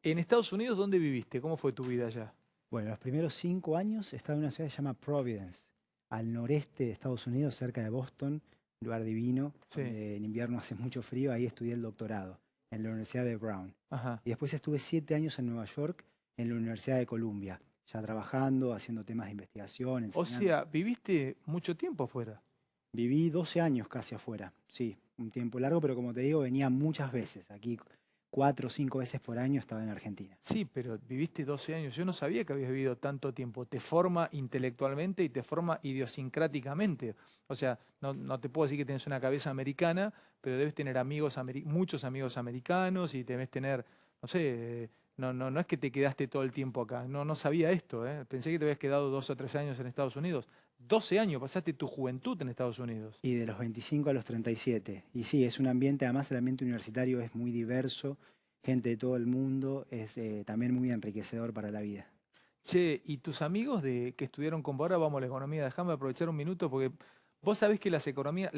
En Estados Unidos, ¿dónde viviste? ¿Cómo fue tu vida allá? Bueno, los primeros 5 años estaba en una ciudad que se llama Providence, al noreste de Estados Unidos, cerca de Boston, un lugar divino, Sí, donde en invierno hace mucho frío. Ahí estudié el doctorado, en la Universidad de Brown. ajá. Y después estuve 7 años en Nueva York, en la Universidad de Columbia, ya trabajando, haciendo temas de investigación, O enseñando. sea, viviste mucho tiempo afuera. Viví 12 años casi afuera, sí, un tiempo largo, pero como te digo, venía muchas veces. Aquí 4 o 5 veces por año estaba en Argentina. Sí, pero viviste 12 años. Yo no sabía que habías vivido tanto tiempo. Te forma intelectualmente y te forma idiosincráticamente. O sea, no te puedo decir que tienes una cabeza americana, pero debes tener amigos, muchos amigos americanos y debes tener, no sé, no es que te quedaste todo el tiempo acá. No sabía esto, ¿eh? Pensé que te habías quedado 2 o 3 años en Estados Unidos. 12 años, pasaste tu juventud en Estados Unidos. Y de los 25 a los 37. Y sí, es un ambiente, además el ambiente universitario es muy diverso, gente de todo el mundo, es también muy enriquecedor para la vida. Che, ¿y tus amigos que estudiaron con vos? Ahora vamos a la economía, déjame aprovechar un minuto porque vos sabés que la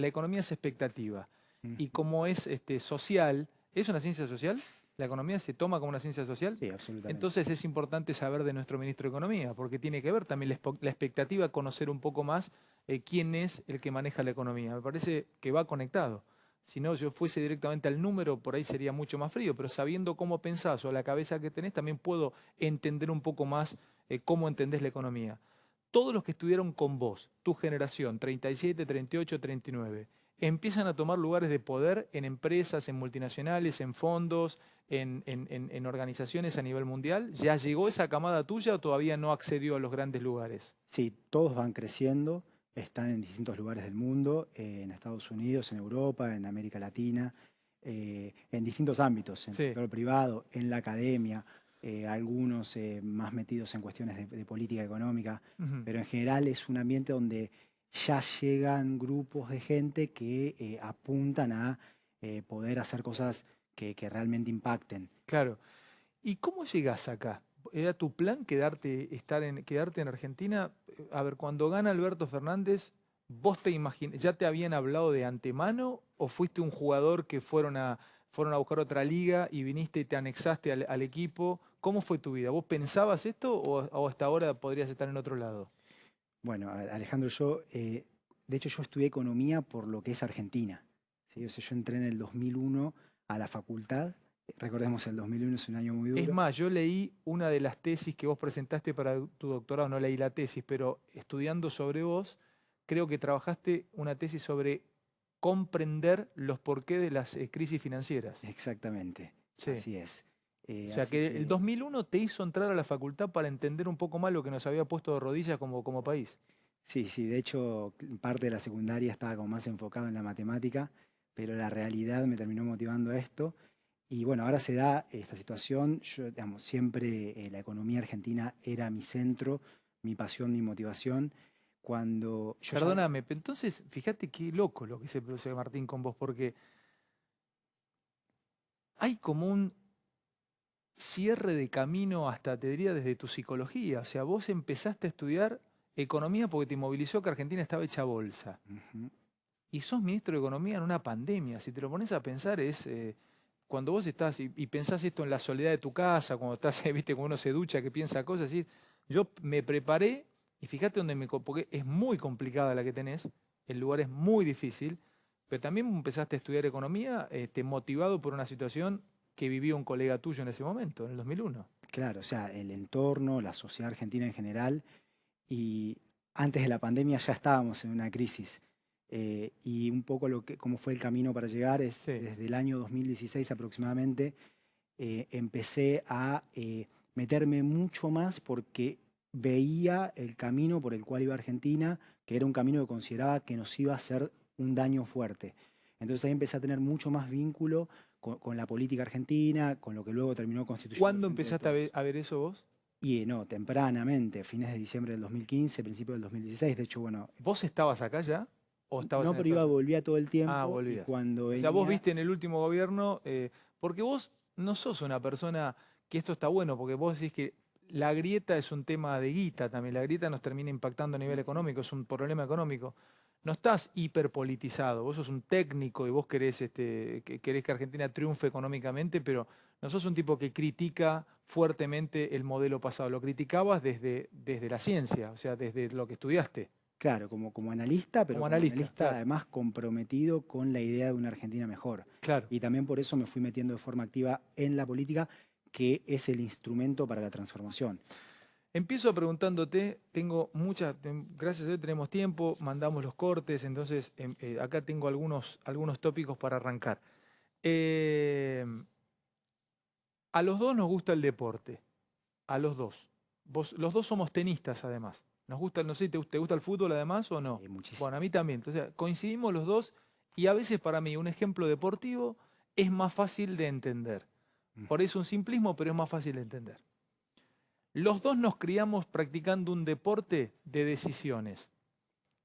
economía es expectativa Mm. y como es social, ¿es una ciencia social? ¿La economía se toma como una ciencia social? Sí, absolutamente. Entonces es importante saber de nuestro ministro de Economía porque tiene que ver también la expectativa, conocer un poco más quién es el que maneja la economía. Me parece que va conectado. Si no, yo fuese directamente al número, por ahí sería mucho más frío, pero sabiendo cómo pensás o la cabeza que tenés, también puedo entender un poco más cómo entendés la economía. Todos los que estudiaron con vos, tu generación, 37, 38, 39, empiezan a tomar lugares de poder en empresas, en multinacionales, en fondos, en organizaciones a nivel mundial. ¿Ya llegó esa camada tuya o todavía no accedió a los grandes lugares? Sí, todos van creciendo, están en distintos lugares del mundo, en Estados Unidos, en Europa, en América Latina, en distintos ámbitos, en el Sí. sector privado, en la academia, algunos más metidos en cuestiones de política económica, Ujú. pero en general es un ambiente donde ya llegan grupos de gente que apuntan a poder hacer cosas que realmente impacten. Claro. ¿Y cómo llegás acá? ¿Era tu plan quedarte en Argentina? A ver, cuando gana Alberto Fernández, ¿ya te habían hablado de antemano o fuiste un jugador que fueron a buscar otra liga y viniste y te anexaste al equipo? ¿Cómo fue tu vida? ¿Vos pensabas esto o hasta ahora podrías estar en otro lado? Bueno, Alejandro, de hecho yo estudié economía por lo que es Argentina, ¿sí? O sea, yo entré en el 2001 a la facultad. Recordemos, el 2001 es un año muy Es duro. más, yo leí una de las tesis que vos presentaste para tu doctorado, no leí la tesis, pero estudiando sobre vos, creo que trabajaste una tesis sobre comprender los porqués de las crisis financieras. Exactamente, Sí. así es. O sea Así que el que 2001 te hizo entrar a la facultad para entender un poco más lo que nos había puesto de rodillas como país. sí, sí, de hecho parte de la secundaria estaba como más enfocado en la matemática, pero la realidad me terminó motivando a esto. Y bueno, ahora se da esta situación. Yo, digamos, siempre la economía argentina era mi centro, mi pasión, mi motivación. Cuando yo ya... Perdóname, pero entonces fíjate qué loco lo que dice el profesor Martín con vos, porque hay como un cierre de camino hasta, te diría, desde tu psicología. O sea, vos empezaste a estudiar economía porque te inmovilizó que Argentina estaba hecha bolsa. Ujú. Y sos ministro de Economía en una pandemia. Si te lo pones a pensar, cuando vos estás y pensás esto en la soledad de tu casa, cuando estás, viste, cuando uno se ducha, que piensa cosas así. Yo me preparé y fíjate porque es muy complicada la que tenés, el lugar es muy difícil, pero también empezaste a estudiar economía, motivado por una situación que vivía un colega tuyo en ese momento, en el 2001. Claro, o sea, el entorno, la sociedad argentina en general, y antes de la pandemia ya estábamos en una crisis. Y un poco cómo fue el camino para llegar es Sí. desde el año 2016 aproximadamente. Empecé a meterme mucho más porque veía el camino por el cual iba Argentina, que era un camino que consideraba que nos iba a hacer un daño fuerte. Entonces ahí empecé a tener mucho más vínculo con la política argentina, con lo que luego terminó constituyendo el ¿Cuándo Frente de empezaste Todos. a ver eso vos? Y no, tempranamente, fines de diciembre del 2015, principios del 2016. De hecho, bueno, ¿Vos estabas acá ya o estabas no, en pero Estados Unidos? volvía todo el Ah, tiempo y volvías. cuando O sea, vos venía, viste en el último gobierno, porque vos no sos una persona, que esto está bueno, porque vos decís que la grieta es un tema de guita también, la grieta nos termina impactando a nivel ujú, económico, es un problema económico. No estás hiperpolitizado, vos sos un técnico y vos querés, que querés que Argentina triunfe económicamente, pero no sos un tipo que critica fuertemente el modelo pasado, lo criticabas desde la ciencia, o sea, desde lo que estudiaste. Claro, como analista, pero Como como analista, analista claro. además comprometido con la idea de una Argentina mejor. Claro. Y también por eso me fui metiendo de forma activa en la política, que es el instrumento para la transformación. Empiezo preguntándote, tengo muchas, gracias a Dios tenemos tiempo, mandamos los cortes, entonces acá tengo algunos tópicos para arrancar. Eh, a los dos nos gusta el deporte, a los dos. Los dos somos tenistas además. Nos gusta, no sé, ¿te gusta el fútbol además o no? Sí, muchísimo. Bueno, a mí también. Entonces, coincidimos los dos y a veces para mí un ejemplo deportivo es más fácil de entender. Por eso un simplismo, pero es más fácil de entender. Los dos nos criamos practicando un deporte de decisiones.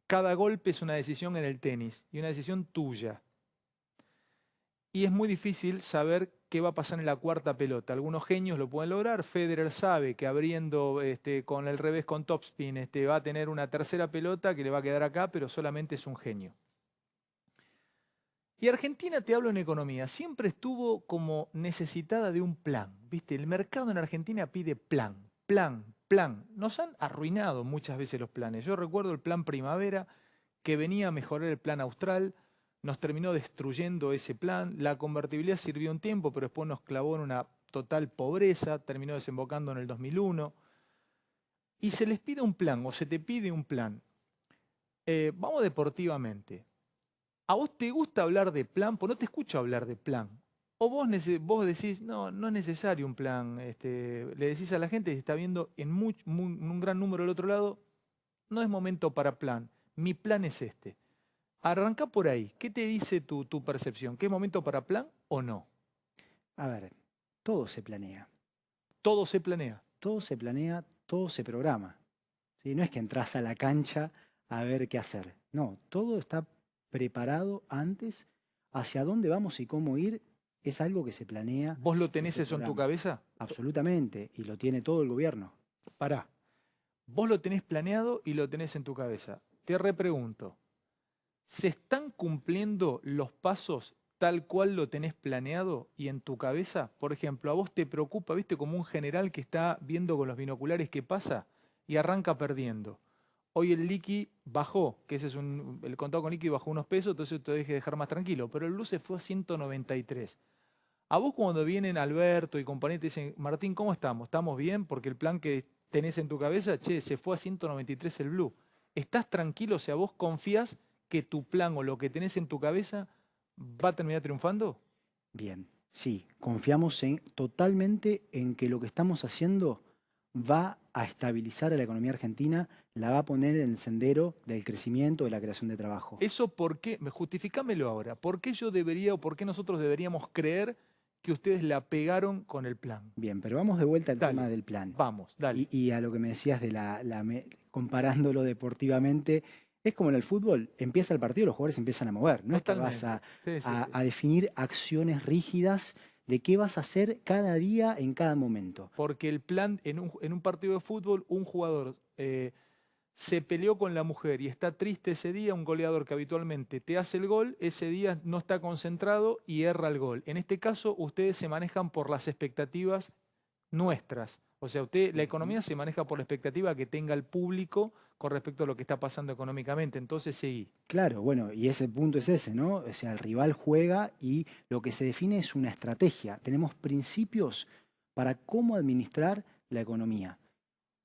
Cada golpe es una decisión en el tenis y una decisión tuya. Y es muy difícil saber qué va a pasar en la cuarta pelota. Algunos genios lo pueden lograr. Federer sabe que abriendo con el revés con topspin va a tener una tercera pelota que le va a quedar acá, pero solamente es un genio. Y Argentina, te hablo en economía, siempre estuvo como necesitada de un plan. ¿Viste? El mercado en Argentina pide plan, plan, plan. Nos han arruinado muchas veces los planes. Yo recuerdo el plan Primavera, que venía a mejorar el plan austral, nos terminó destruyendo ese plan. La convertibilidad sirvió un tiempo, pero después nos clavó en una total pobreza, terminó desembocando en el 2001. Y se les pide un plan, o se te pide un plan. Vamos deportivamente. ¿A vos te gusta hablar de plan? Pues no te escucho hablar de plan. O vos decís, no, no es necesario un plan. Le decís a la gente que está viendo en un gran número del otro lado, no es momento para plan. Mi plan es este. Arranca por ahí. ¿Qué te dice tu percepción? ¿Qué es momento para plan o no? A ver, todo se planea. Todo se planea. Todo se planea, todo se programa. ¿Sí? No es que entras a la cancha a ver qué hacer. No, todo está preparado antes. Hacia dónde vamos y cómo ir es algo que se planea. ¿Vos lo y tenés se eso en tu programa. cabeza? Absolutamente, y lo tiene todo el gobierno. Pará. Vos lo tenés planeado y lo tenés en tu cabeza. Te repregunto. ¿Se están cumpliendo los pasos tal cual lo tenés planeado y en tu cabeza? Por ejemplo, ¿a vos te preocupa, viste, como un general que está viendo con los binoculares qué pasa y arranca perdiendo? Hoy el liqui bajó, que ese es el contado con liqui bajó unos pesos, entonces te deje dejar más tranquilo, pero el blue se fue a 193. A vos cuando vienen Alberto y compañía te dicen, Martín, ¿cómo estamos? ¿Estamos bien? Porque el plan que tenés en tu cabeza, che, se fue a 193 el blue. ¿Estás tranquilo? O sea, ¿vos confías que tu plan o lo que tenés en tu cabeza va a terminar triunfando? Bien, sí, confiamos totalmente en que lo que estamos haciendo va a estabilizar a la economía argentina, la va a poner en el sendero del crecimiento, de la creación de trabajo. Eso, ¿por qué? Justificámelo ahora. ¿Por qué yo debería o por qué nosotros deberíamos creer que ustedes la pegaron con el plan? Bien, pero vamos de vuelta al Dale, tema del plan. vamos, dale. Y a lo que me decías de comparándolo deportivamente, es como en el fútbol, empieza el partido, los jugadores empiezan a mover. No es que vas Totalmente. Sí, sí, sí. a definir acciones rígidas de qué vas a hacer cada día en cada momento. Porque el plan, en un partido de fútbol, un jugador se peleó con la mujer y está triste ese día, un goleador que habitualmente te hace el gol, ese día no está concentrado y erra el gol. En este caso, ustedes se manejan por las expectativas nuestras. O sea, la economía se maneja por la expectativa que tenga el público con respecto a lo que está pasando económicamente. Entonces, seguí. Claro, bueno, y ese punto es ese, ¿no? O sea, el rival juega y lo que se define es una estrategia. Tenemos principios para cómo administrar la economía.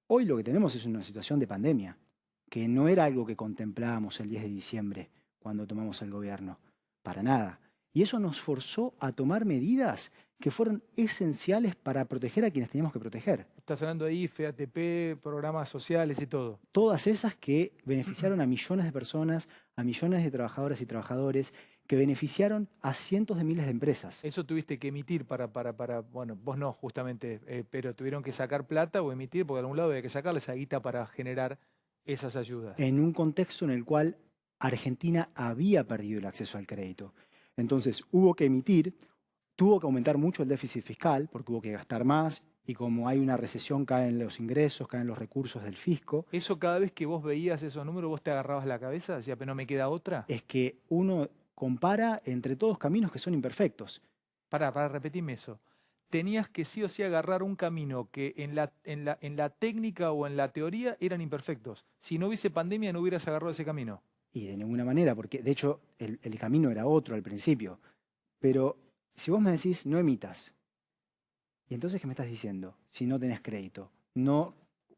Hoy lo que tenemos es una situación de pandemia, que no era algo que contemplábamos el 10 de diciembre cuando tomamos el gobierno, para nada. Y eso nos forzó a tomar medidas que fueron esenciales para proteger a quienes teníamos que proteger. Estás hablando de IFE, ATP, programas sociales y todo. Todas esas que beneficiaron a millones de personas, a millones de trabajadoras y trabajadores, que beneficiaron a cientos de miles de empresas. Eso tuviste que emitir bueno, vos no justamente, pero tuvieron que sacar plata o emitir, porque de algún lado había que sacarle esa guita para generar esas ayudas. En un contexto en el cual Argentina había perdido el acceso al crédito. Entonces hubo que emitir, tuvo que aumentar mucho el déficit fiscal, porque hubo que gastar más, y como hay una recesión caen los ingresos, caen los recursos del fisco. Eso cada vez que vos veías esos números, vos te agarrabas la cabeza, decías, pero no me queda otra. Es que uno compara entre todos caminos que son imperfectos. Para repetirme eso. tenías que sí o sí agarrar un camino que en la técnica o en la teoría eran imperfectos. Si no hubiese pandemia no hubieras agarrado ese camino. Y de ninguna manera, porque de hecho el camino era otro al principio. Pero si vos me decís, no emitas, ¿y entonces qué me estás diciendo? Si no tenés crédito, no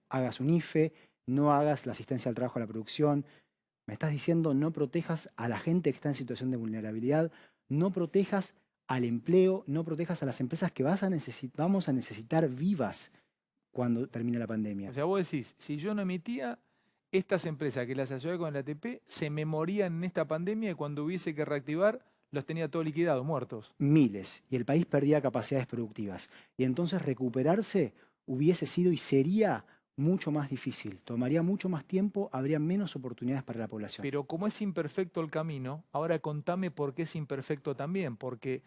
hagas un IFE, no hagas la asistencia al trabajo a la producción, me estás diciendo no protejas a la gente que está en situación de vulnerabilidad, no protejas al empleo, no protejas a las empresas que vamos a necesitar vivas cuando termine la pandemia. O sea, vos decís, si yo no emitía, estas empresas que las ayudé con el ATP se me morían en esta pandemia y cuando hubiese que reactivar los tenía todo liquidado, muertos. Miles, y el país perdía capacidades productivas. Y entonces recuperarse hubiese sido y sería mucho más difícil, tomaría mucho más tiempo, habría menos oportunidades para la población. Pero como es imperfecto el camino, ahora contame por qué es imperfecto también, porque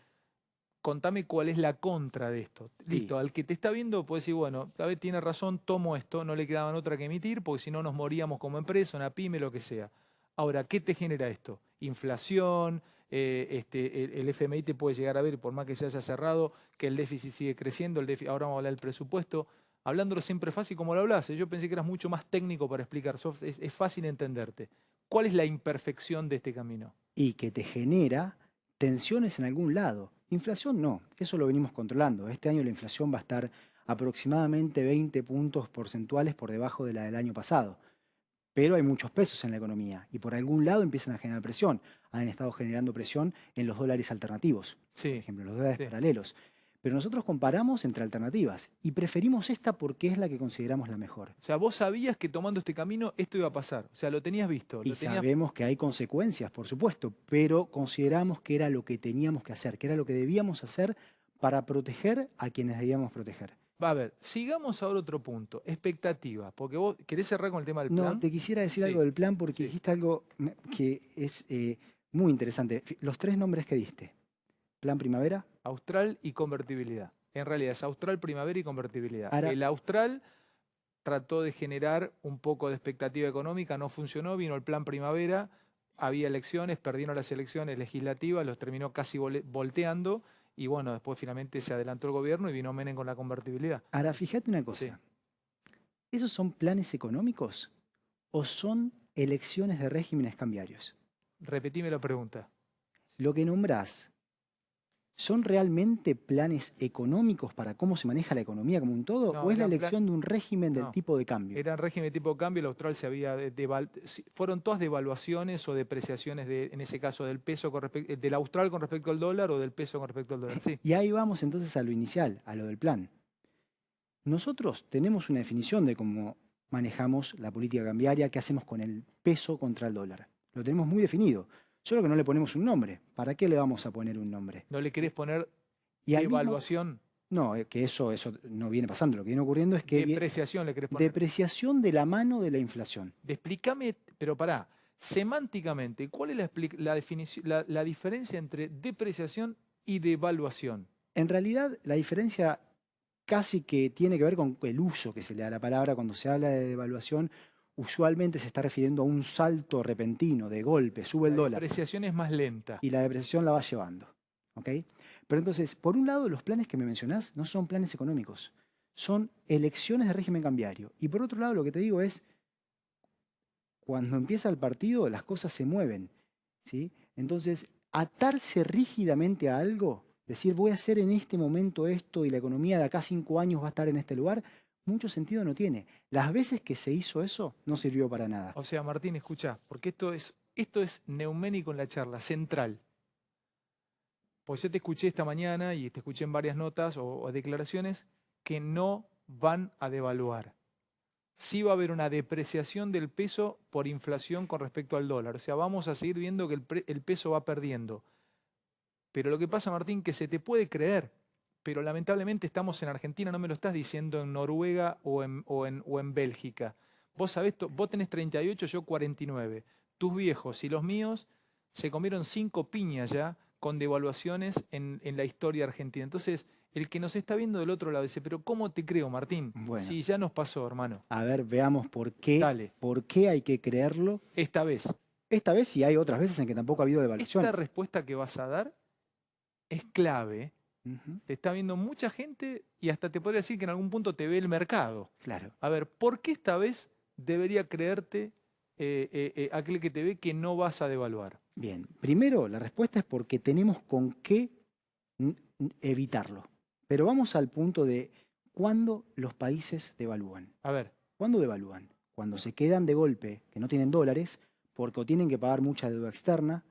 contame cuál es la contra de esto. Listo, al que te está viendo puede decir, bueno, David tiene razón, tomo esto, no le quedaban otra que emitir, porque si no nos moríamos como empresa, una pyme, lo que sea. Ahora, ¿qué te genera esto? Inflación, el FMI te puede llegar a ver, por más que se haya cerrado, que el déficit sigue creciendo, ahora vamos a hablar del presupuesto. Hablándolo siempre fácil como lo hablas, yo pensé que eras mucho más técnico para explicar, es fácil entenderte. ¿Cuál es la imperfección de este camino? Y que te genera tensiones en algún lado. Inflación no, eso lo venimos controlando. Este año la inflación va a estar aproximadamente 20 puntos porcentuales por debajo de la del año pasado. Pero hay muchos pesos en la economía y por algún lado empiezan a generar presión. Han estado generando presión en los dólares alternativos, por Sí, ejemplo, los dólares sí. paralelos. Pero nosotros comparamos entre alternativas y preferimos esta porque es la que consideramos la mejor. O sea, vos sabías que tomando este camino esto iba a pasar. O sea, lo tenías visto. Y sabemos que hay consecuencias, por supuesto, pero consideramos que era lo que teníamos que hacer, que era lo que debíamos hacer para proteger a quienes debíamos proteger. Va a ver, sigamos ahora otro punto. Expectativa. Porque vos querés cerrar con el tema del No, plan. te quisiera decir Sí, algo del plan porque sí. dijiste algo que es muy interesante. Los tres nombres que diste. Plan Primavera. Austral y convertibilidad. En realidad es Austral, primavera y convertibilidad. Ahora, El Austral trató de generar un poco de expectativa económica, no funcionó, vino el plan primavera, había elecciones, perdieron las elecciones legislativas, los terminó casi volteando y bueno, después finalmente se adelantó el gobierno y vino Menem con la convertibilidad. ahora, fíjate una cosa. Sí. ¿Esos son planes económicos o son elecciones de regímenes cambiarios? Repetime la pregunta. Lo que nombrás, ¿son realmente planes económicos para cómo se maneja la economía como un todo? No, ¿O es la eran elección de un régimen del no. tipo de cambio? Era en régimen de tipo de cambio, el austral se había fueron todas devaluaciones o depreciaciones en ese caso del peso del austral con respecto al dólar o del peso con respecto al dólar. Sí. Y ahí vamos entonces a lo inicial, a lo del plan. Nosotros tenemos una definición de cómo manejamos la política cambiaria, qué hacemos con el peso contra el dólar. Lo tenemos muy definido, solo que no le ponemos un nombre. ¿Para qué le vamos a poner un nombre? ¿No le querés poner Y al mismo- devaluación? No, que eso no viene pasando. Lo que viene ocurriendo es que Depreciación le querés poner. depreciación de la mano de la inflación. Explícame, pero pará, semánticamente, ¿cuál es la definición, la diferencia entre depreciación y devaluación? En realidad, la diferencia casi que tiene que ver con el uso que se le da a la palabra. Cuando se habla de devaluación, usualmente se está refiriendo a un salto repentino, de golpe, sube el La dólar. depreciación es más lenta. Y la depreciación la va llevando. ¿Ok? Pero entonces, por un lado, los planes que me mencionás no son planes económicos, son elecciones de régimen cambiario. Y por otro lado, lo que te digo es, cuando empieza el partido, las cosas se mueven. ¿Sí? Entonces, atarse rígidamente a algo, decir voy a hacer en este momento esto y la economía de acá 5 años va a estar en este lugar, mucho sentido no tiene. Las veces que se hizo eso, no sirvió para nada. O sea, Martín, escuchá, porque esto es neuménico en la charla, central. Pues yo te escuché esta mañana y te escuché en varias notas o declaraciones que no van a devaluar. Sí va a haber una depreciación del peso por inflación con respecto al dólar. O sea, vamos a seguir viendo que el peso va perdiendo. Pero lo que pasa, Martín, que se te puede creer, pero lamentablemente estamos en Argentina, no me lo estás diciendo en Noruega o en Bélgica. Vos sabés, vos tenés 38, yo 49. Tus viejos y los míos se comieron 5 piñas ya con devaluaciones en la historia argentina. Entonces, el que nos está viendo del otro lado dice, pero ¿cómo te creo, Martín? Bueno. Sí, ya nos pasó, hermano. A ver, veamos por qué hay que creerlo. Esta vez. Esta vez y hay otras veces en que tampoco ha habido devaluaciones. Esta respuesta que vas a dar es clave Ujú. Te está viendo mucha gente y hasta te podría decir que en algún punto te ve el mercado. Claro. A ver, ¿por qué esta vez debería creerte aquel que te ve que no vas a devaluar? Bien, primero la respuesta es porque tenemos con qué evitarlo. Pero vamos al punto de cuándo los países devalúan. A ver, ¿Cuándo devalúan? Cuando se quedan de golpe, que no tienen dólares, porque o tienen que pagar mucha deuda externa,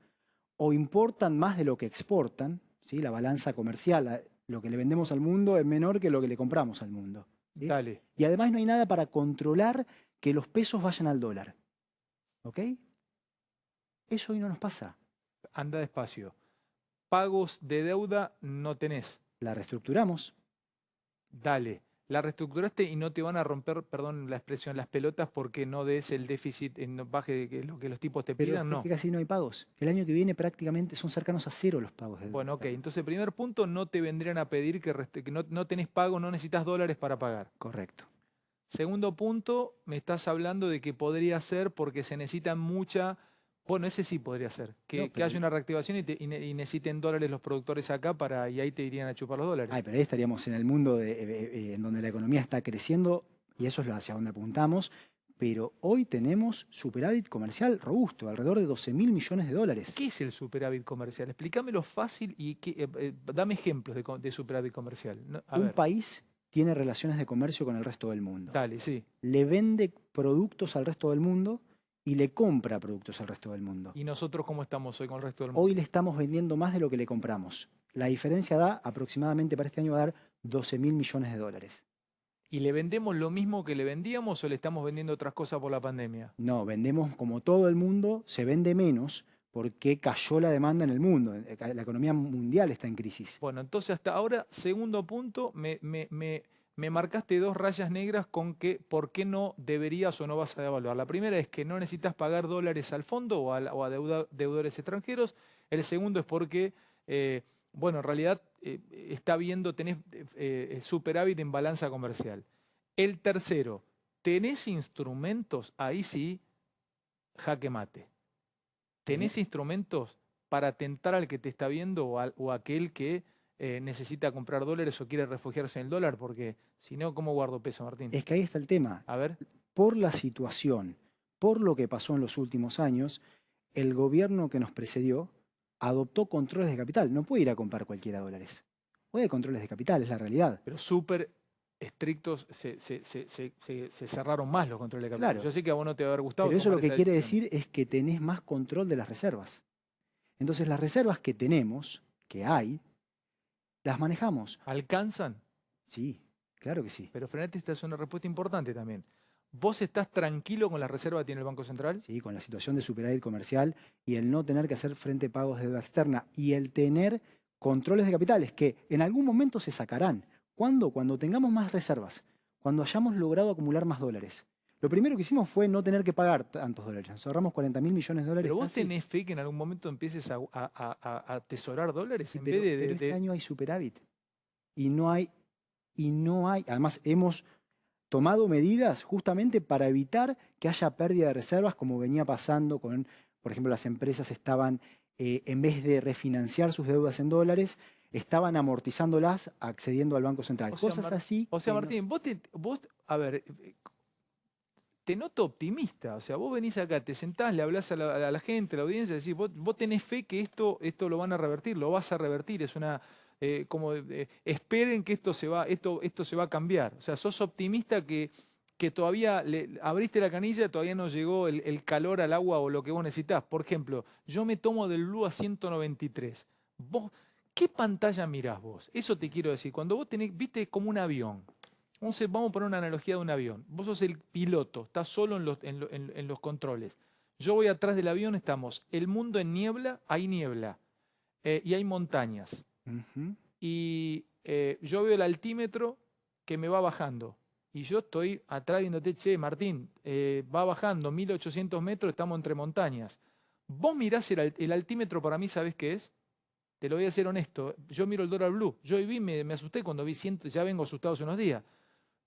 o importan más de lo que exportan, ¿sí? La balanza comercial, lo que le vendemos al mundo es menor que lo que le compramos al mundo, ¿sí? dale, Y además no hay nada para controlar que los pesos vayan al dólar. ¿Ok? Eso hoy no nos pasa. anda despacio. Pagos de deuda no tenés. La reestructuramos. Dale. La reestructuraste y no te van a romper, perdón la expresión, las pelotas porque no des el déficit en baje de lo que los tipos te Pero pidan, es no. que casi no hay pagos. El año que viene prácticamente son cercanos a cero los pagos de deuda Bueno, ok. externa. Entonces, primer punto, no te vendrían a pedir que no tenés pago, no necesitas dólares para pagar. Correcto. Segundo punto, me estás hablando de que podría ser porque se necesita mucha. Bueno, ese sí podría ser. Que, No, que pero, haya una reactivación y necesiten dólares los productores acá y ahí te irían a chupar los dólares. pero ahí estaríamos en el mundo en donde la economía está creciendo y eso es hacia donde apuntamos. Pero hoy tenemos superávit comercial robusto, alrededor de 12.000 millones de dólares. ¿Qué es el superávit comercial? Explícamelo fácil y dame ejemplos de superávit comercial. A Un ver, país tiene relaciones de comercio con el resto del mundo. dale, sí. Le vende productos al resto del mundo y le compra productos al resto del mundo. ¿Y nosotros cómo estamos hoy con el resto del mundo? Hoy le estamos vendiendo más de lo que le compramos. La diferencia da aproximadamente para este año va a dar 12.000 millones de dólares. ¿Y le vendemos lo mismo que le vendíamos o le estamos vendiendo otras cosas por la pandemia? No, vendemos como todo el mundo, se vende menos porque cayó la demanda en el mundo. La economía mundial está en crisis. Bueno, entonces hasta ahora, segundo punto, me marcaste dos rayas negras con que por qué no deberías o no vas a devaluar. La primera es que no necesitas pagar dólares al fondo o a deudores extranjeros. El segundo es porque, bueno, en realidad tenés superávit en balanza comercial. El tercero, tenés instrumentos, ahí sí, jaque mate. ¿Tenés instrumentos para tentar al que te está viendo o aquel que necesita comprar dólares o quiere refugiarse en el dólar? Porque si no, ¿cómo guardo peso, Martín? Es que ahí está el tema. A ver, Por la situación, por lo que pasó en los últimos años, el gobierno que nos precedió adoptó controles de capital. No puede ir a comprar cualquiera dólares. Puede controles de capital, es la realidad. pero súper estrictos, se cerraron más los controles de capital. Claro. Yo sé que a vos no te va a haber gustado Pero eso lo tomar que esa quiere decisión. decir es que tenés más control de las reservas. Entonces las reservas que tenemos, que hay, las manejamos. ¿Alcanzan? Sí, claro que sí. Pero Frenet, esta es una respuesta importante también. ¿Vos estás tranquilo con la reserva que tiene el Banco Central? Sí, con la situación de superávit comercial y el no tener que hacer frente a pagos de deuda externa y el tener controles de capitales que en algún momento se sacarán. ¿Cuándo? Cuando tengamos más reservas, cuando hayamos logrado acumular más dólares. Lo primero que hicimos fue no tener que pagar tantos dólares. Nos ahorramos 40.000 millones de dólares. ¿Pero vos casi. tenés fe que en algún momento empieces a atesorar dólares Sí, en pero, vez pero este año hay superávit y no hay, además hemos tomado medidas justamente para evitar que haya pérdida de reservas, como venía pasando con, por ejemplo, las empresas estaban, en vez de refinanciar sus deudas en dólares, estaban amortizándolas accediendo al Banco Central. O sea, Cosas así. O sea, que Martín, a ver, te noto optimista. O sea, vos venís acá, te sentás, le hablás a la gente, a la audiencia, decís, vos tenés fe que esto lo van a revertir, lo vas a revertir. Es una, esperen que esto se va a cambiar. O sea, sos optimista que todavía abriste la canilla, todavía no llegó el calor al agua o lo que vos necesitas. Por ejemplo, yo me tomo del Blue a 193. Vos, ¿qué pantalla mirás vos? Eso te quiero decir. Cuando vos viste como un avión. Vamos a poner una analogía de un avión. Vos sos el piloto, estás solo en los controles. Yo voy atrás del avión, estamos el mundo en niebla, hay niebla y hay montañas. Ujú. Y yo veo el altímetro que me va bajando. Y yo estoy atrás viéndote, che, Martín, va bajando 1800 metros, estamos entre montañas. Vos mirás el altímetro, para mí, ¿sabés qué es? Te lo voy a ser honesto. Yo miro el dólar blue. Yo me asusté cuando vi 100, ya vengo asustado hace unos días.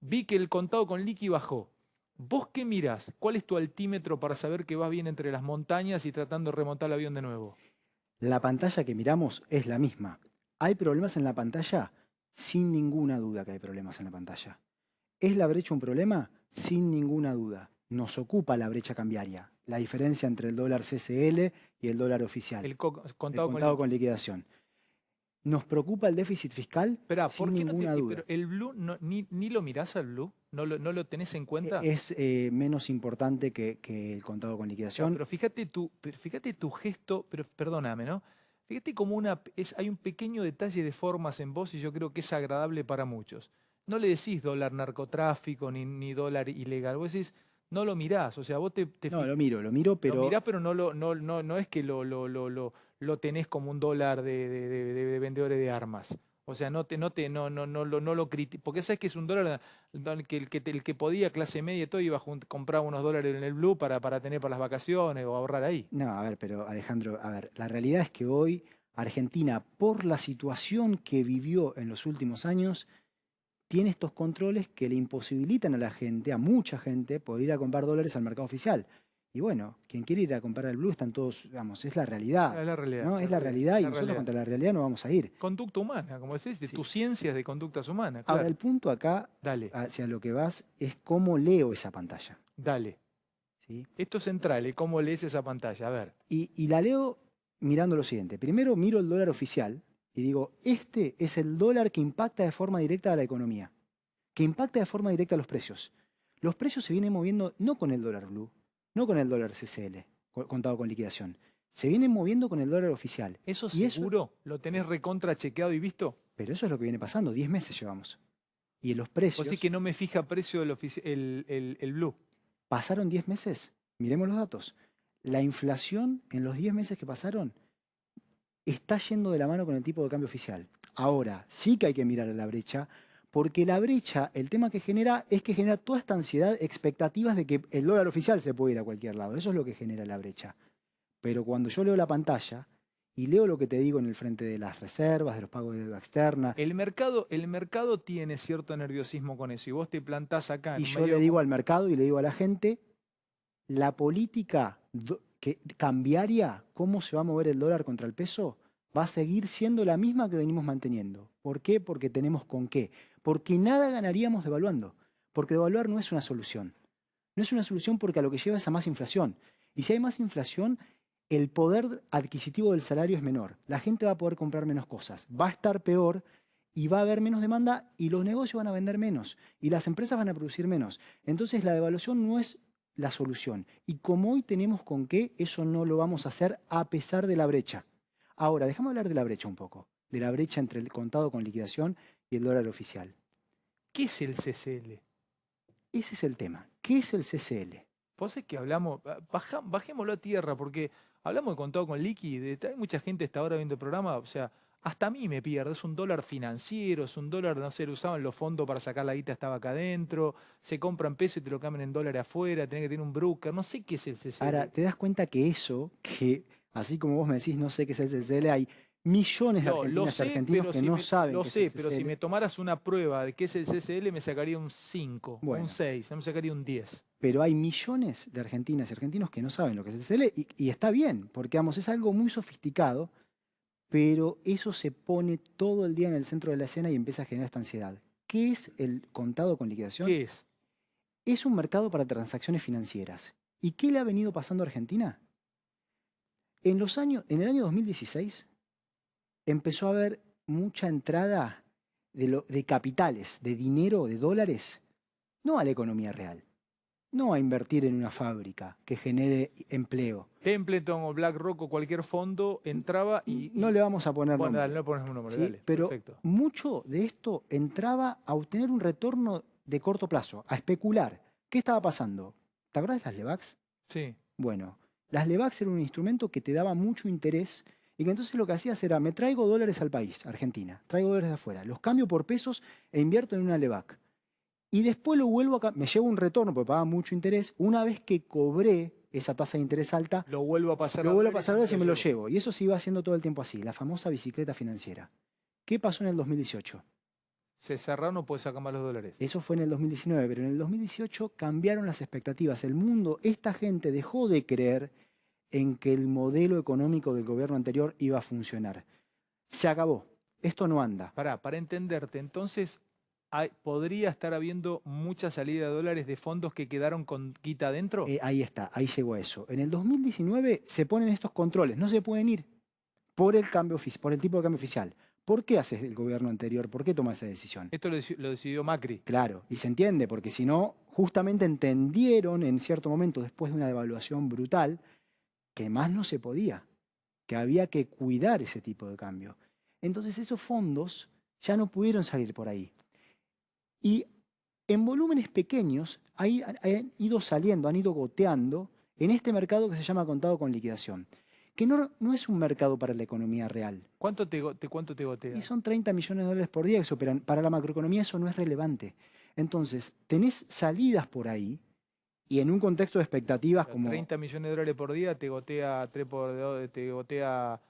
Vi que el contado con liqui bajó. ¿Vos qué mirás? ¿Cuál es tu altímetro para saber que vas bien entre las montañas y tratando de remontar el avión de nuevo? La pantalla que miramos es la misma. ¿Hay problemas en la pantalla? Sin ninguna duda que hay problemas en la pantalla. ¿Es la brecha un problema? Sin ninguna duda. Nos ocupa la brecha cambiaria, la diferencia entre el dólar CCL y el dólar oficial, El el contado contado con liquidación. ¿Nos preocupa el déficit fiscal? Esperá, Sin ¿por qué no ninguna duda. pero el blue ni lo mirás al blue? ¿No lo tenés en cuenta? Es menos importante que el contado con No, liquidación. pero fíjate tu gesto, pero perdóname, ¿no? Fíjate como hay un pequeño detalle de formas en vos y yo creo que es agradable para muchos. No le decís dólar narcotráfico ni dólar ilegal, vos decís, no lo mirás, o sea, vos te No, lo miro, lo pero mirás, pero no es que lo tenés como un dólar de vendedores de armas. O sea, no lo porque sabes que es un dólar que el que podía, clase media y todo, iba a comprar unos dólares en el blue para tener para las vacaciones o ahorrar ahí. no, a ver, pero Alejandro, a ver, la realidad es que hoy Argentina, por la situación que vivió en los últimos años, tiene estos controles que le imposibilitan a la gente, a mucha gente, poder ir a comprar dólares al mercado oficial. Y bueno, quien quiere ir a comprar el blue están todos, digamos, es la realidad, Es la realidad. ¿no? Es la realidad y nosotros contra la realidad no vamos a ir. Conducta humana, como decís, de Sí. tus ciencias de conductas humanas, Ahora, claro. el punto acá, Dale, hacia lo que vas, es cómo leo esa pantalla. dale. ¿Sí? Esto es central, ¿eh? ¿Cómo lees esa pantalla? A ver. Y la leo mirando lo siguiente. Primero miro el dólar oficial y digo, este es el dólar que impacta de forma directa a la economía, que impacta de forma directa a los precios. Los precios se vienen moviendo no con el dólar blue, no con el dólar CCL, contado con liquidación. Se vienen moviendo con el dólar oficial. ¿Eso Y seguro? ¿Lo tenés recontra chequeado y visto? Pero eso es lo que viene pasando, 10 meses llevamos. Y en los O precios, sí que no me fija precio el blue. pasaron 10 meses, miremos los datos. La inflación en los 10 meses que pasaron está yendo de la mano con el tipo de cambio oficial. Ahora, sí que hay que mirar a la brecha, porque la brecha, el tema que genera es que genera toda esta ansiedad, expectativas de que el dólar oficial se puede ir a cualquier lado. Eso es lo que genera la brecha. Pero cuando yo leo la pantalla y leo lo que te digo en el frente de las reservas, de los pagos de deuda externa, El mercado tiene cierto nerviosismo con eso y vos te plantás acá en y un yo medio le digo al mercado y le digo a la gente, la política cambiaria, cómo se va a mover el dólar contra el peso, va a seguir siendo la misma que venimos manteniendo. ¿Por qué? Porque tenemos con qué. Porque nada ganaríamos devaluando. Porque devaluar no es una solución. No es una solución porque a lo que lleva es a más inflación. Y si hay más inflación, el poder adquisitivo del salario es menor. La gente va a poder comprar menos cosas. Va a estar peor y va a haber menos demanda y los negocios van a vender menos y las empresas van a producir menos. Entonces la devaluación no es la solución. Y como hoy tenemos con qué, eso no lo vamos a hacer a pesar de la brecha. Ahora, déjame hablar de la brecha un poco, de la brecha entre el contado con liquidación y el dólar oficial. ¿Qué es el CCL? Ese es el tema. ¿Qué es el CCL? Vos es que hablamos, bajémoslo a tierra, porque hablamos de contado con liqui, hay mucha gente hasta ahora viendo el programa, o sea, hasta a mí me pierde, es un dólar financiero, es un dólar, no sé, lo usaban los fondos para sacar la guita, estaba acá adentro, se compran pesos y te lo cambian en dólares afuera, tenés que tener un broker, no sé qué es el CCL. Ahora, te das cuenta que eso, que así como vos me decís, no sé qué es el CCL, hay millones de argentinas y argentinos que no saben Lo qué es sé, el pero si CCL. me tomaras una prueba de qué es el CCL, me sacaría un 5, Bueno. un 6, no me sacaría un 10. Pero hay millones de argentinas y argentinos que no saben lo que es el CCL y está bien, porque vamos, es algo muy sofisticado, pero eso se pone todo el día en el centro de la escena y empieza a generar esta ansiedad. ¿Qué es el contado con liquidación? ¿Qué es? Es un mercado para transacciones financieras. ¿Y qué le ha venido pasando a Argentina? En el año 2016 empezó a haber mucha entrada de capitales, de dinero, de dólares, no a la economía real, no a invertir en una fábrica que genere empleo. Templeton o BlackRock o cualquier fondo entraba No le vamos a poner bueno, nombre. dale, no ponemos un nombre, ¿Sí? dale. Pero Perfecto. mucho de esto entraba a obtener un retorno de corto plazo, a especular. ¿Qué estaba pasando? ¿Te acuerdas de las Levax? Sí. Bueno, las Levax eran un instrumento que te daba mucho interés y que entonces lo que hacías era, me traigo dólares al país, Argentina, traigo dólares de afuera, los cambio por pesos e invierto en una Levac. Y después lo vuelvo acá, me llevo un retorno porque pagaba mucho interés. Una vez que cobré esa tasa de interés alta, Lo vuelvo a pasar lo vuelvo a pasar y me lo llevo. Y eso se iba haciendo todo el tiempo así, la famosa bicicleta financiera. ¿Qué pasó en el 2018? Se cerraron, no puedes sacar más los dólares. Eso fue en el 2019, pero en el 2018 cambiaron las expectativas. El mundo, esta gente dejó de creer en que el modelo económico del gobierno anterior iba a funcionar. Se acabó. esto no anda. Para entenderte, entonces podría estar habiendo mucha salida de dólares de fondos que quedaron con guita adentro. Ahí está, ahí llegó a eso. En el 2019 se ponen estos controles, no se pueden ir por el cambio, por el tipo de cambio oficial. ¿Por qué hace el gobierno anterior? ¿Por qué toma esa decisión? Esto lo decidió Macri. Claro, y se entiende, porque si no, justamente entendieron en cierto momento, después de una devaluación brutal, que más no se podía, que había que cuidar ese tipo de cambio. Entonces esos fondos ya no pudieron salir por ahí. Y en volúmenes pequeños han ido saliendo, han ido goteando en este mercado que se llama contado con liquidación, que no es un mercado para la economía real. ¿Cuánto te gotea? Y son 30 millones de dólares por día que se operan. Para la macroeconomía eso no es relevante. Entonces, tenés salidas por ahí y en un contexto de expectativas como... 30 millones de dólares por día te gotea 3 por 2, te gotea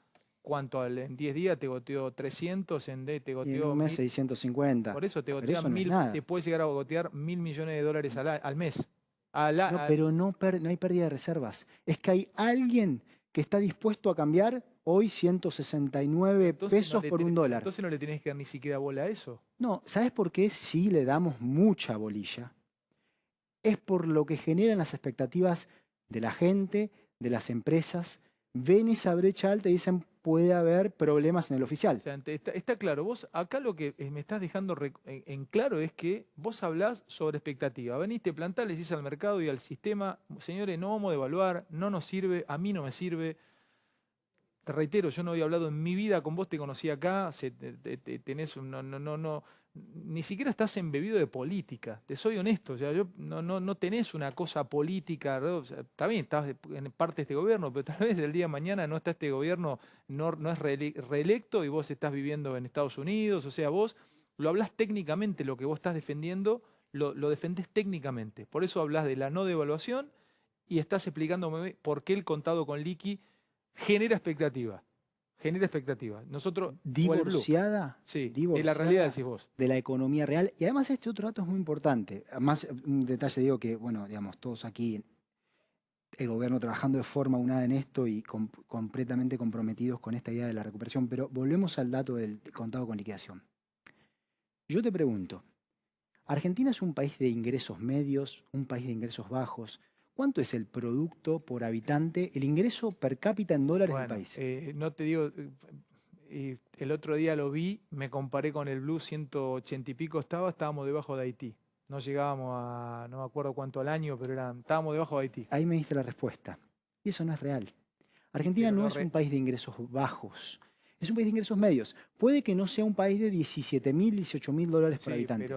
¿cuánto? En 10 días te goteó 300, te Y en goteó un mes 1000. 650. Por eso te Pero gotea eso no es 1000, nada. te puede llegar a gotear 1.000 millones de dólares al mes. No, pero no hay pérdida de reservas. Es que hay alguien que está dispuesto a cambiar hoy 169 Entonces pesos por un dólar. entonces no le tenés que dar ni siquiera bola a eso. No, ¿sabes por qué sí le damos mucha bolilla? Es por lo que generan las expectativas de la gente, de las empresas. Ven esa brecha alta y dicen puede haber problemas en el O oficial. sea, está claro, vos acá lo que me estás dejando en claro es que vos hablás sobre expectativa. Venís, te plantás, le decís al mercado y al sistema, señores, no vamos a devaluar, no nos sirve, a mí no me sirve. Te reitero, yo no había hablado en mi vida con vos, te conocí acá, tenés ni siquiera estás embebido de política, te soy honesto, o sea, no tenés una cosa política, ¿no? O sea, está bien, estás en parte de este gobierno, pero tal vez el día de mañana no está este gobierno, no es reelecto y vos estás viviendo en Estados Unidos, o sea, vos lo hablás técnicamente, lo que vos estás defendiendo, lo defendés técnicamente, por eso hablas de la no devaluación y estás explicándome por qué el contado con liqui genera expectativa. Genera expectativa. Nosotros, o el blue. Divorciada, Sí, de la divorciada realidad decís vos. de la economía real. Y además este otro dato es muy importante. Además, un detalle digo que, bueno, digamos, todos aquí, el gobierno trabajando de forma unada en esto y completamente comprometidos con esta idea de la recuperación. Pero volvemos al dato del contado con liquidación. Yo te pregunto, Argentina es un país de ingresos medios, un país de ingresos bajos. ¿Cuánto es el producto por habitante, el ingreso per cápita en dólares del Bueno, país? no te digo, el otro día lo vi, me comparé con el blue 180 y pico estábamos debajo de Haití. No llegábamos a, no me acuerdo cuánto al año, pero estábamos debajo de Haití. Ahí me diste la respuesta. Y eso no es real. Argentina Pero no lo es un país de ingresos bajos. Es un país de ingresos medios. Puede que no sea un país de 17.000, 18.000 dólares por Sí, habitante.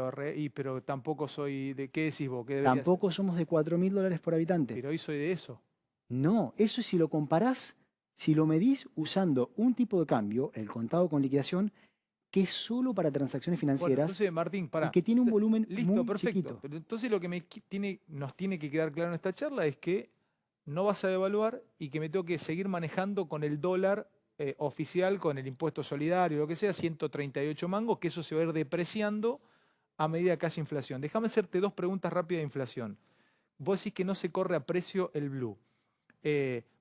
pero tampoco soy de, ¿qué decís vos? ¿Qué debería ser? Tampoco somos de 4.000 dólares por habitante. Pero hoy soy de eso. No, eso es si lo comparás, si lo medís usando un tipo de cambio, el contado con liquidación, que es solo para transacciones Bueno, financieras entonces, Martín, y pará. que tiene un volumen Listo, muy perfecto. chiquito. Pero entonces lo que nos tiene que quedar claro en esta charla es que no vas a devaluar y que me tengo que seguir manejando con el dólar oficial, con el impuesto solidario, lo que sea, 138 mangos, que eso se va a ir depreciando a medida que haya inflación. Déjame hacerte dos preguntas rápidas de inflación. Vos decís que no se corre a precio el blue.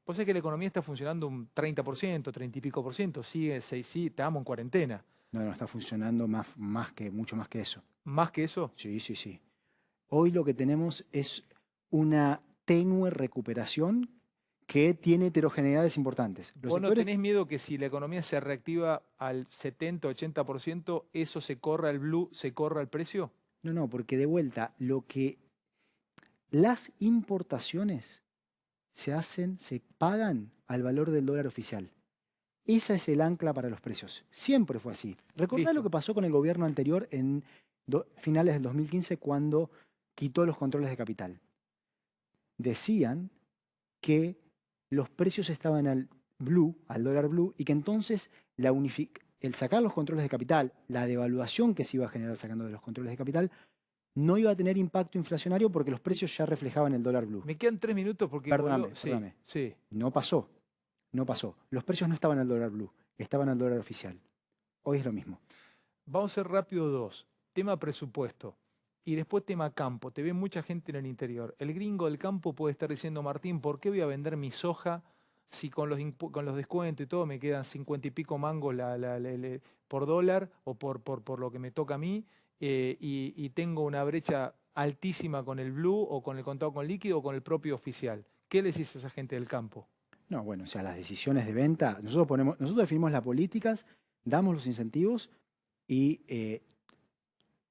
Vos sabés que la economía está funcionando un 30%, 30 y pico por ciento, sigue, sí, estamos en cuarentena. No, está funcionando mucho más que eso. ¿Más que eso? Sí, sí, sí. Hoy lo que tenemos es una tenue recuperación que tiene heterogeneidades importantes. ¿Vos no tenés miedo que si la economía se reactiva al 70, 80%, eso se corra al blue, se corra al precio? No, porque de vuelta, las importaciones se pagan al valor del dólar oficial. Esa es el ancla para los precios. Siempre fue así. Recordá Listo. lo que pasó con el gobierno anterior en finales del 2015 cuando quitó los controles de capital. Decían que los precios estaban al dólar blue, y que entonces el sacar los controles de capital, la devaluación que se iba a generar sacando de los controles de capital, no iba a tener impacto inflacionario porque los precios ya reflejaban el dólar blue. Me quedan 3 minutos porque... Perdóname. Sí. No pasó. Los precios no estaban al dólar blue, estaban al dólar oficial. Hoy es lo mismo. Vamos a ser rápido dos. Tema presupuesto. Y después tema campo. Te ve mucha gente en el interior. El gringo del campo puede estar diciendo, Martín, ¿por qué voy a vender mi soja si con con los descuentos y todo me quedan 50 y pico mangos por dólar o por lo que me toca a mí, y tengo una brecha altísima con el blue o con el contado con líquido o con el propio oficial. ¿Qué le decís a esa gente del campo? No, bueno, o sea, las decisiones de venta, nosotros definimos las políticas, damos los incentivos y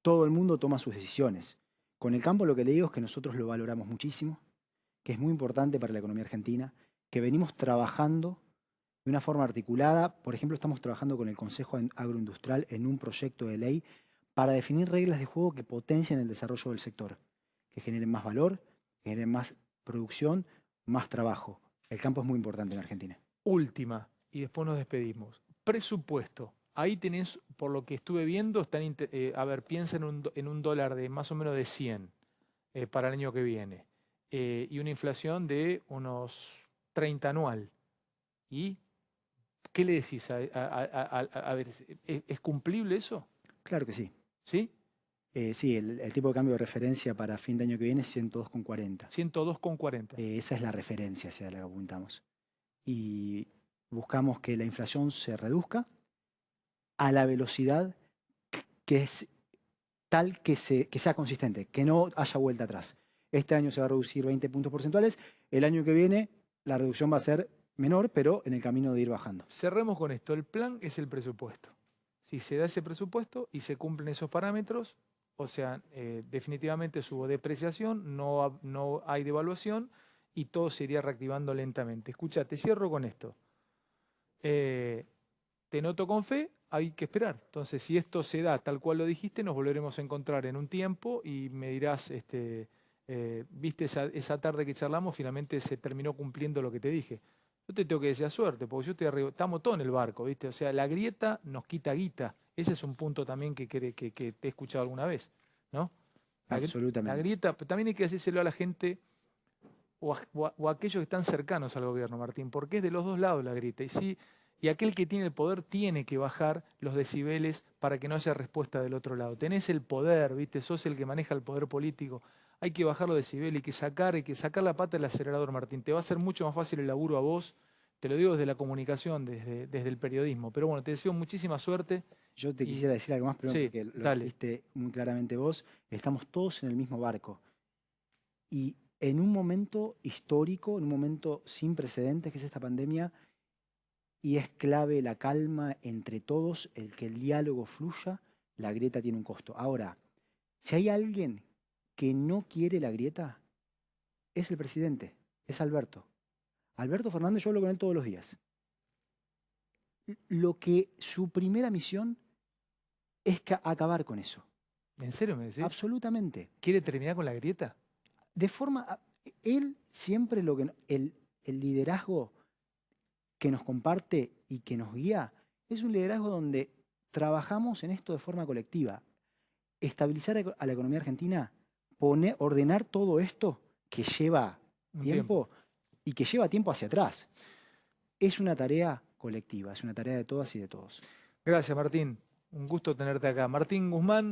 todo el mundo toma sus decisiones. Con el campo lo que le digo es que nosotros lo valoramos muchísimo, que es muy importante para la economía argentina, que venimos trabajando de una forma articulada. Por ejemplo, estamos trabajando con el Consejo Agroindustrial en un proyecto de ley para definir reglas de juego que potencien el desarrollo del sector, que generen más valor, que generen más producción, más trabajo. El campo es muy importante en Argentina. Última, y después nos despedimos. Presupuesto. Ahí tenés, por lo que estuve viendo, a ver, piensa en un dólar de más o menos de 100 para el año que viene, y una inflación de unos 30 anual. ¿Y qué le decís? A ver, ¿es cumplible eso? Claro que sí. ¿Sí? Sí, el tipo de cambio de referencia para fin de año que viene es 102,40. 102,40. Esa es la referencia hacia la que apuntamos. Y buscamos que la inflación se reduzca a la velocidad que es tal que sea consistente, que no haya vuelta atrás. Este año se va a reducir 20 puntos porcentuales, el año que viene la reducción va a ser menor, pero en el camino de ir bajando. Cerremos con esto. El plan es el presupuesto. Si se da ese presupuesto y se cumplen esos parámetros, o sea, definitivamente hubo depreciación, no hay devaluación y todo se iría reactivando lentamente. Escucha, te cierro con esto. Te noto con fe, hay que esperar. Entonces, si esto se da tal cual lo dijiste, nos volveremos a encontrar en un tiempo y me dirás, viste esa tarde que charlamos, finalmente se terminó cumpliendo lo que te dije. Yo te tengo que desear suerte, porque yo estoy arriba, estamos todos en el barco, ¿viste? O sea, la grieta nos quita guita. Ese es un punto también que te he escuchado alguna vez, ¿no? Absolutamente. La grieta, pero también hay que decírselo a la gente o a aquellos que están cercanos al gobierno, Martín, porque es de los dos lados la grieta. Y aquel que tiene el poder tiene que bajar los decibeles para que no haya respuesta del otro lado. Tenés el poder, ¿viste? Sos el que maneja el poder político. Hay que bajar los decibeles, hay que sacar la pata del acelerador, Martín. Te va a hacer mucho más fácil el laburo a vos. Te lo digo desde la comunicación, desde el periodismo. Pero bueno, te deseo muchísima suerte. Yo te quisiera decir algo más, pero Sí, porque lo dale. dijiste muy claramente vos. Estamos todos en el mismo barco. Y en un momento histórico, en un momento sin precedentes, que es esta pandemia, y es clave la calma entre todos, el que el diálogo fluya, la grieta tiene un costo. Ahora, si hay alguien que no quiere la grieta, es el presidente, es Alberto. Alberto Fernández, yo hablo con él todos los días. Su primera misión es acabar con eso. ¿En serio me decís? Absolutamente. ¿Quiere terminar con la grieta? De forma, él siempre el liderazgo que nos comparte y que nos guía es un liderazgo donde trabajamos en esto de forma colectiva. Estabilizar a la economía argentina, ordenar todo esto que lleva tiempo y que lleva tiempo hacia atrás. Es una tarea colectiva, es una tarea de todas y de todos. Gracias, Martín. Un gusto tenerte acá. Martín Guzmán.